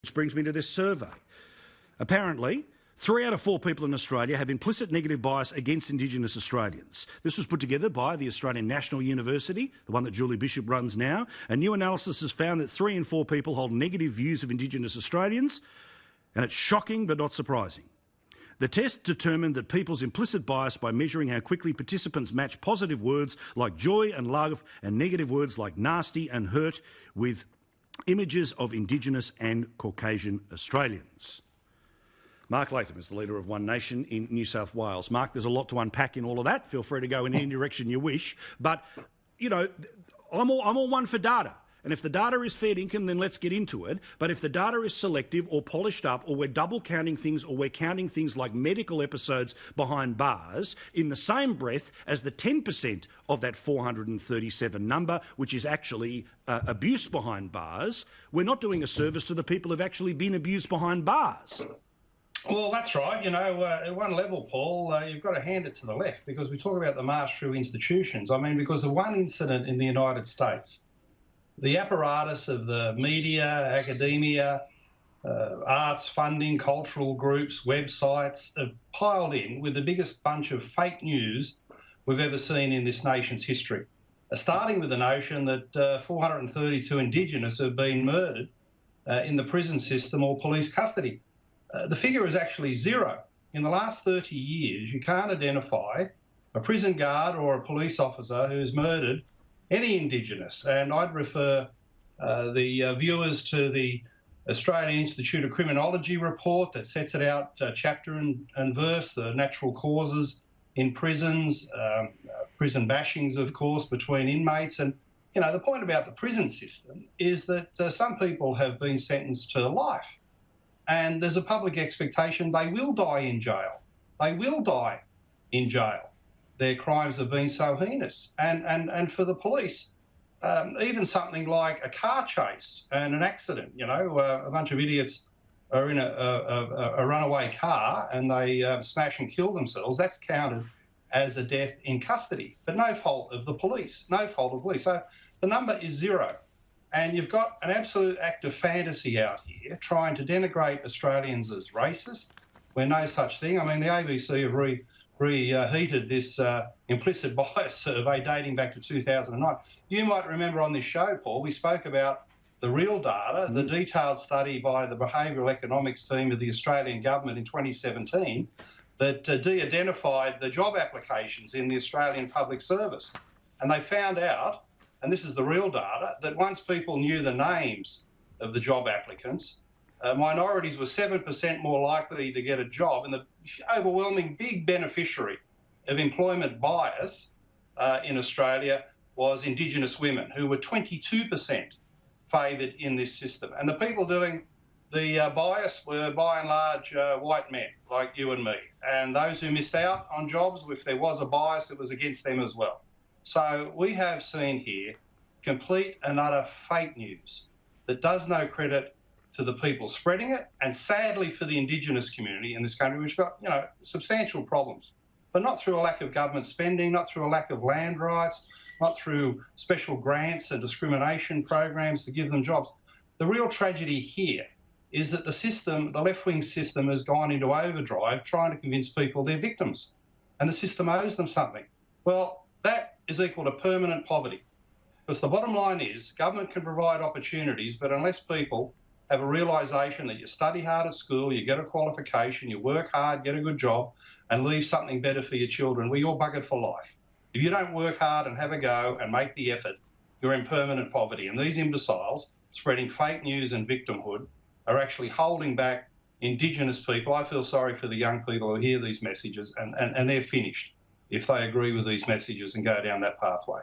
Which brings me to this survey. Apparently, 3 out of 4 people in Australia have implicit negative bias against Indigenous Australians. This was put together by the Australian National University, the one that Julie Bishop runs now. A new analysis has found that 3 in 4 people hold negative views of Indigenous Australians, and it's shocking but not surprising. The test determined that people's implicit bias by measuring how quickly participants match positive words like joy and love and negative words like nasty and hurt with images of Indigenous and Caucasian Australians. Mark Latham is the leader of One Nation in New South Wales. Mark, there's a lot to unpack in all of that. Feel free to go in any direction you wish. But, you know, I'm all one for data. And if the data is fair income, then let's get into it. But if the data is selective or polished up, or we're double counting things, or we're counting things like medical episodes behind bars in the same breath as the 10% of that 437 number, which is actually abuse behind bars, we're not doing a service to the people who've actually been abused behind bars. Well, that's right. You know, at one level, Paul, you've got to hand it to the left, because we talk about the march through institutions. I mean, because of one incident in the United States, the apparatus of the media, academia, arts funding, cultural groups, websites have piled in with the biggest bunch of fake news we've ever seen in this nation's history. Starting with the notion that 432 Indigenous have been murdered in the prison system or police custody. The figure is actually 0. In the last 30 years, you can't identify a prison guard or a police officer who's murdered any Indigenous. And I'd refer the viewers to the Australian Institute of Criminology report that sets it out chapter and verse, the natural causes in prisons, prison bashings, of course, between inmates. And, you know, the point about the prison system is that some people have been sentenced to life. And there's a public expectation they will die in jail. They will die in jail. Their crimes have been so heinous. And for the police, even something like a car chase and an accident, you know, a bunch of idiots are in a runaway car and they smash and kill themselves, that's counted as a death in custody, but no fault of the police, no fault of police. So the number is 0. And you've got an absolute act of fantasy out here trying to denigrate Australians as racist. We're no such thing. I mean, the ABC have reheated this implicit bias survey dating back to 2009. You might remember on this show, Paul, we spoke about the real data, the detailed study by the behavioural economics team of the Australian government in 2017 that de-identified the job applications in the Australian public service. And they found out, and this is the real data, that once people knew the names of the job applicants, minorities were 7% more likely to get a job, and the overwhelming big beneficiary of employment bias in Australia was Indigenous women, who were 22% favoured in this system. And the people doing the bias were, by and large, white men like you and me. And those who missed out on jobs, if there was a bias, it was against them as well. So we have seen here complete and utter fake news that does no credit to the people spreading it, and sadly for the Indigenous community in this country, which got, you know, substantial problems, but not through a lack of government spending, not through a lack of land rights, not through special grants and discrimination programs to give them jobs. The real tragedy here is that the system, the left-wing system, has gone into overdrive trying to convince people they're victims and the system owes them something. Well, that is equal to permanent poverty, because the bottom line is government can provide opportunities, but unless people have a realisation that you study hard at school, you get a qualification, you work hard, get a good job, and leave something better for your children, well, you're buggered for life. If you don't work hard and have a go and make the effort, you're in permanent poverty. And these imbeciles spreading fake news and victimhood are actually holding back Indigenous people. I feel sorry for the young people who hear these messages, and they're finished if they agree with these messages and go down that pathway.